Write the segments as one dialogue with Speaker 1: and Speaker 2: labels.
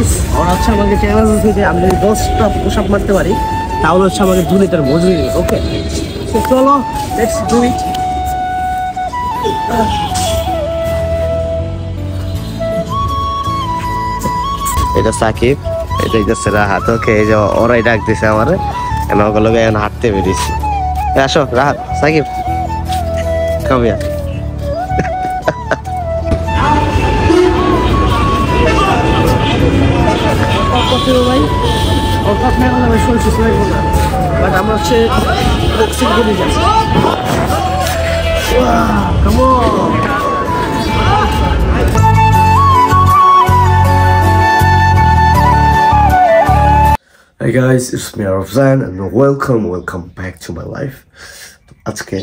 Speaker 1: Guys ওরা হচ্ছে আমাকে চ্যালেঞ্জ দিয়েছে যে আমি যদি 10টা পুশ আপ মারতে পারি তাহলে হচ্ছে আমাকে 2 লিটার মজুরি দিবে। ওকে সো চলো লেটস ডু ইট।
Speaker 2: এটা সাকিব, এটা হচ্ছে রাহাত। ওকে এই যে ওরাই ডাক দিছে আমারে, আমি ওগুলো এখন হাঁটতে বেরিয়েছি। আসো রাহাত, সাকিব কামিয়া।
Speaker 1: ভাই অর্থাৎ না আমি শরীর সুস্থ রাখবো না, বাট আমরা হচ্ছে বক্সিং করে যাচ্ছি। Come on. Hey guys, it's me Arafzan and welcome back to my life. আজকে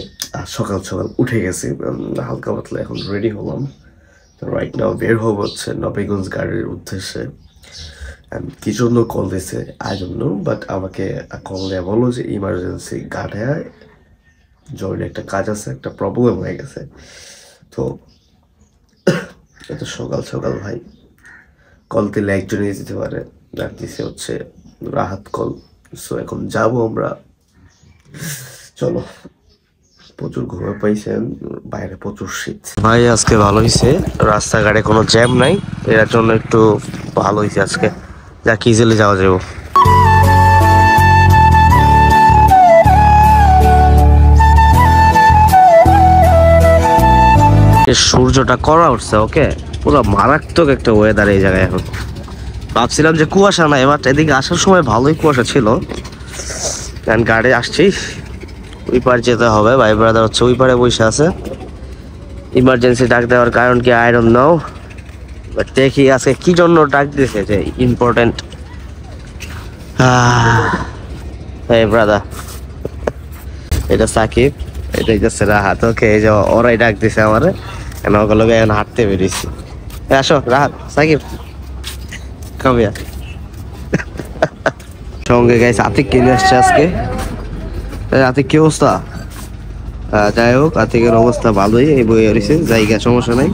Speaker 1: সকাল সকাল উঠে গেছি, হালকা পাতলা এখন রেডি হলাম। তো রাইট নাও বের হবো হচ্ছে নবীগঞ্জ গাড়ির উদ্দেশ্যে। কি জন্য কল দিয়েছে আই ডোন্ট নো, বাট আমাকে কল দেওয়া বললো যে ইমার্জেন্সি গাড়ায় জরুরি একটা কাজ আছে, একটা প্রবলেম হয়ে গেছে। তো এত সকাল সকাল ভাই কল দিলে একজনই দিতে পারে, আর দিছে হচ্ছে রাহাত কল। সো এখন যাবো আমরা, চলো। প্রচুর ঘুমে পাইছেন, বাইরে প্রচুর শীত
Speaker 2: ভাই। আজকে ভালো হয়েছে, রাস্তাঘাটে কোনো জ্যাম নাই, এর জন্য একটু ভালো হয়েছে আজকে, যা ইজিলি যাওয়া যাবো। সূর্যটা কড়া উঠছে, ওকে পুরো মারাত্মক একটা ওয়েদার এই জায়গায় এখন। ভাবছিলাম যে কুয়াশা না, এবার এদিকে আসার সময় ভালোই কুয়াশা ছিল। গাড়ি আসছি, ওই পার যেতে হবে। ভাই ব্রাদার হচ্ছে ওই পারে বসে আছে, ইমার্জেন্সি ডাক দেওয়ার কারণ কি আই ডোন্ট নো, বাট দেখি আজকে কি জন্য ডাক দিয়েছে, যে ইম্পর্টেন্ট। এই ব্রাদার, এটা সাকিব, এটা হচ্ছে রাহাত। ওকে এই যে ওরাই ডাক দিছে আমারে, আমি ওগুলো এখন হাঁটতে বেরিয়েছি। আসো রাহাত, সাকিব কামিয়া। সঙ্গে গাইস আতিক কিনে আসছে আজকে। আতিক কি অবস্থা? যাই হোক, আতিকের অবস্থা ভালোই, এই বই রয়েছে, জায়গা সমস্যা নাই।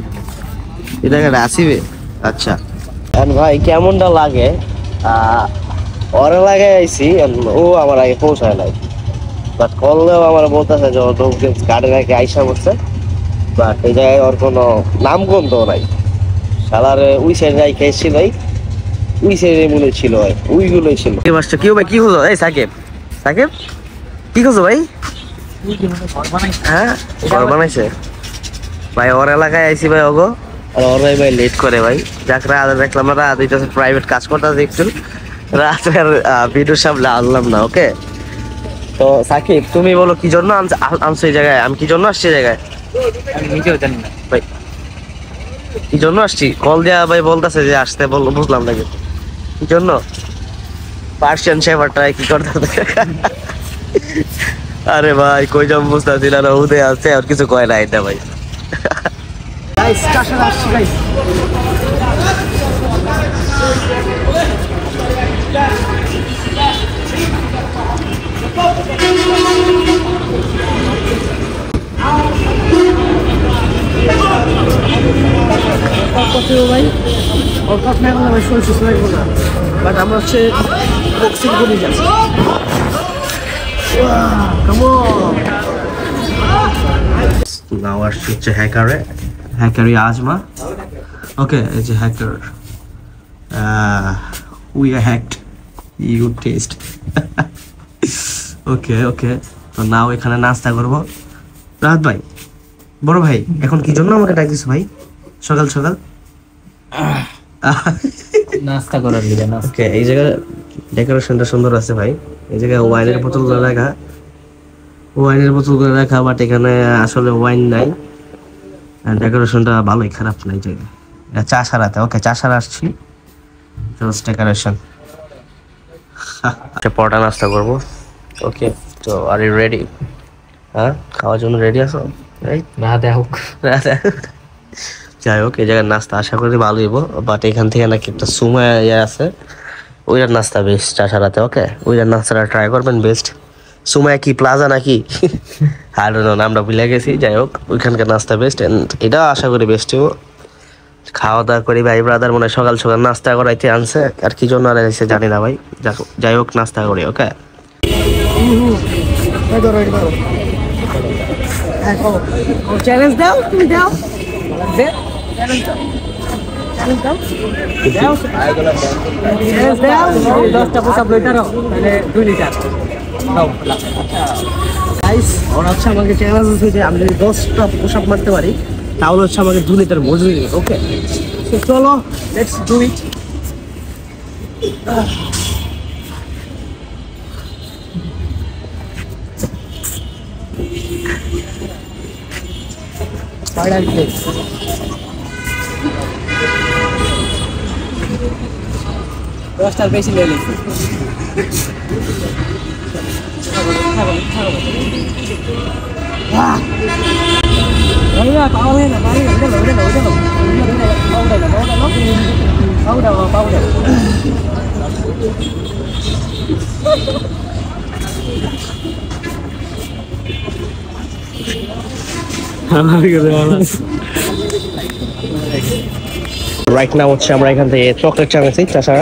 Speaker 2: এটা আসিবে। আচ্ছা ভাই কেমনটা লাগে? ওরা লাগে আইসি, ও আমার আগে পৌঁছায় নাই, বাট করলেও আমার বলতেছে যে গাড়ি নাকি আইসা করছে, বাট এই জায়গায় ওর কোনো নাম গন্ধ নাই। সালারে ওই সাইড যাই খেয়েছি ভাই, ওই সাইডে মনে ছিল ভাই, ওইগুলোই ছিল। কি ভাই কি হলো? এই সাকিব, সাকিব কি করছো ভাই? হ্যাঁ ঘর বানাইছে ভাই, ওর এলাকায় আইসি ভাই ওগো, আর ওরাই ভাই লেট করে ভাই। যাক রাত দেখলাম, রাত এটা প্রাইভেট কাজ করতে একটু, রাতের ভিডিও সামনে আনলাম না। ওকে তো সাকিব তুমি বলো কি জন্য আনছো এই জায়গায়? আমি কি জন্য আসছি এই জায়গায় আমি নিজেও জানি না ভাই, কি জন্য আসছি? কল দেওয়া ভাই বলতেছে যে আসতে, বললো বুঝলাম না কি জন্য। পার্সিয়ান শেফার্ডটা কি করতে? আরে ভাই কই যাম বুঝতেছি না, উদে আছে আর কিছু কয় না এটা ভাই।
Speaker 1: গাইস কাছে আসছি গাইস। ভাই অর্থাৎ না আমি শরীর সুস্থ রাখবো না, বাট আমরা হচ্ছে বক্সিং করে যাচ্ছি। Come on.
Speaker 2: নাও আসছে হচ্ছে হ্যাকারি আজমা। ওকে এই যে hacker, we are hacked, you test. Okay okay তো নাও এখানে নাস্তা করবো। রাহাত ভাই, বড় ভাই, এখন কি জন্য আমাকে ডাকছিস ভাই সকাল সকাল?
Speaker 1: নাস্তা করার লিগে না।
Speaker 2: ওকে এই জায়গায় ডেকোরেশনটা সুন্দর আছে ভাই, এই জায়গায় ওয়াইনের বোতলগুলো রাখা, বাট এখানে আসলে ওয়াইন নাই। ডেকোরেশনটা ভালোই, খারাপ নাই জায়গায়। চা সারাতে, ওকে চা সারা আসছি, ডেকোরেশন। পরোটা নাস্তা করবো। ওকে তো আর ইউ রেডি? হ্যাঁ খাওয়ার জন্য রেডি আছো? যাই হোক এই জায়গার নাস্তা আশা করি ভালো হইব, বাট এখান থেকে নাকি একটা সুমা আছে, ওইটার নাস্তা বেস্ট চা সারাতে। ওকে ওইটার নাস্তাটা ট্রাই করবেন, বেস্ট। সুমায়া কি প্লাজা নাকি আর নামটা ভুলে গেছি। যাই হোক ওইখানকার নাস্তা বেস্ট, এটা আশা করি বেস্ট হইব। খাওয়া দাওয়া করি ভাই ব্রাদার, মনে হয় সকাল সকাল নাস্তা করাইতে আনছে, আর কি জন্য আর এসে জানি না ভাই। যাই হোক নাস্তা করি, ওকে।
Speaker 3: চ্যালেঞ্জ দাও, তুমি দাও, চ্যালেঞ্জ দাও। 10টা পোশাক লইতারো তাহলে 2 লিটার দাও।
Speaker 2: গাইস ওরা হচ্ছে আমাকে চ্যালেঞ্জ দিচ্ছে যে আমি যদি 10টা পোশাক মারতে পারি তাহলে হচ্ছে আমাকে 2 লিটার মজুরি দিবে, ওকে। তো চলো লেটস ডু ইট।
Speaker 3: দশটার বেশি নিয়ে নিচ্ছি।
Speaker 2: রাইট নাও হচ্ছে আমরা এখান থেকে চকলেট চানাচ্ছি চাষার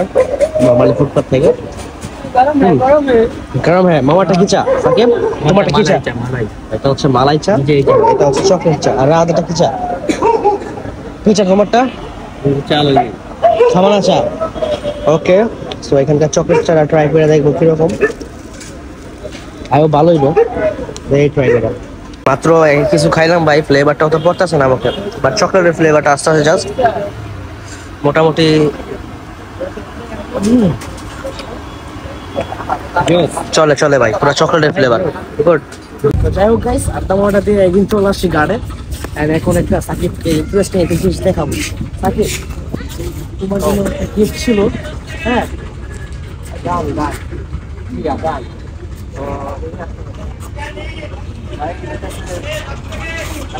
Speaker 2: নর্মালি ফুটপাথ থেকে। গরম হ্যাঁ। মামাটা কি চা সাকিব? মামাটা কি চা? এটা হচ্ছে মালাই চা, এটা হচ্ছে চকলেট চা, আর আদাটা কি চা? কি চা তোমারটা? খামানা চা, ওকে। সো এখানকার চকলেট চাটা ট্রাই করে দেখবো কিরকম। আয়ো ভালোই নো, এই ট্রাই করে। মাত্র কিছু খাইলাম ভাই, ফ্লেভারটাও তো পড়তেছে না আমাকে, বাট চকলেটের ফ্লেভারটা আসতে আসতে জাস্ট মোটামুটি চলে চলে ভাই, পুরো চকলেটের ফ্লেভার, গুড।
Speaker 3: যাই হোক গাইস, আড্ডা মাড্ডা দিয়ে একদিন চলে আসছি গার্ডে, এন্ড এখন একটা সাকিবকে ইন্টারেস্টিং একটা জিনিস দেখাবো। সাকিব, তোমার জন্য একটা গিফট ছিল, হ্যাঁ গান গান গান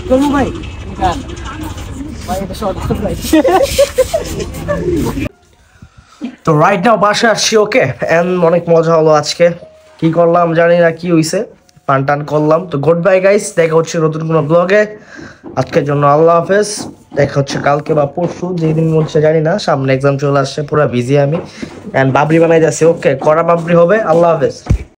Speaker 3: করবো ভাই, গান ভাই, এটা শর্ট ভাই।
Speaker 2: তো রাইট নাও বাসায় আসছি, ওকে। এন্ড অনেক মজা হলো আজকে, কি করলাম জানি না, কি হইছে, পান টান করলাম। তো গুড বাই গাইস, দেখা হচ্ছে নতুন কোনো ব্লগে। আজকের জন্য আল্লাহ হাফেজ, দেখা হচ্ছে কালকে বা পরশু, যেদিন মধ্যে জানি না, সামনে এক্সাম চলে আসছে, পুরো বিজি আমি। এন্ড বাবরি বানাই যাচ্ছি, ওকে, কড়া বাবরি হবে। আল্লাহ হাফেজ।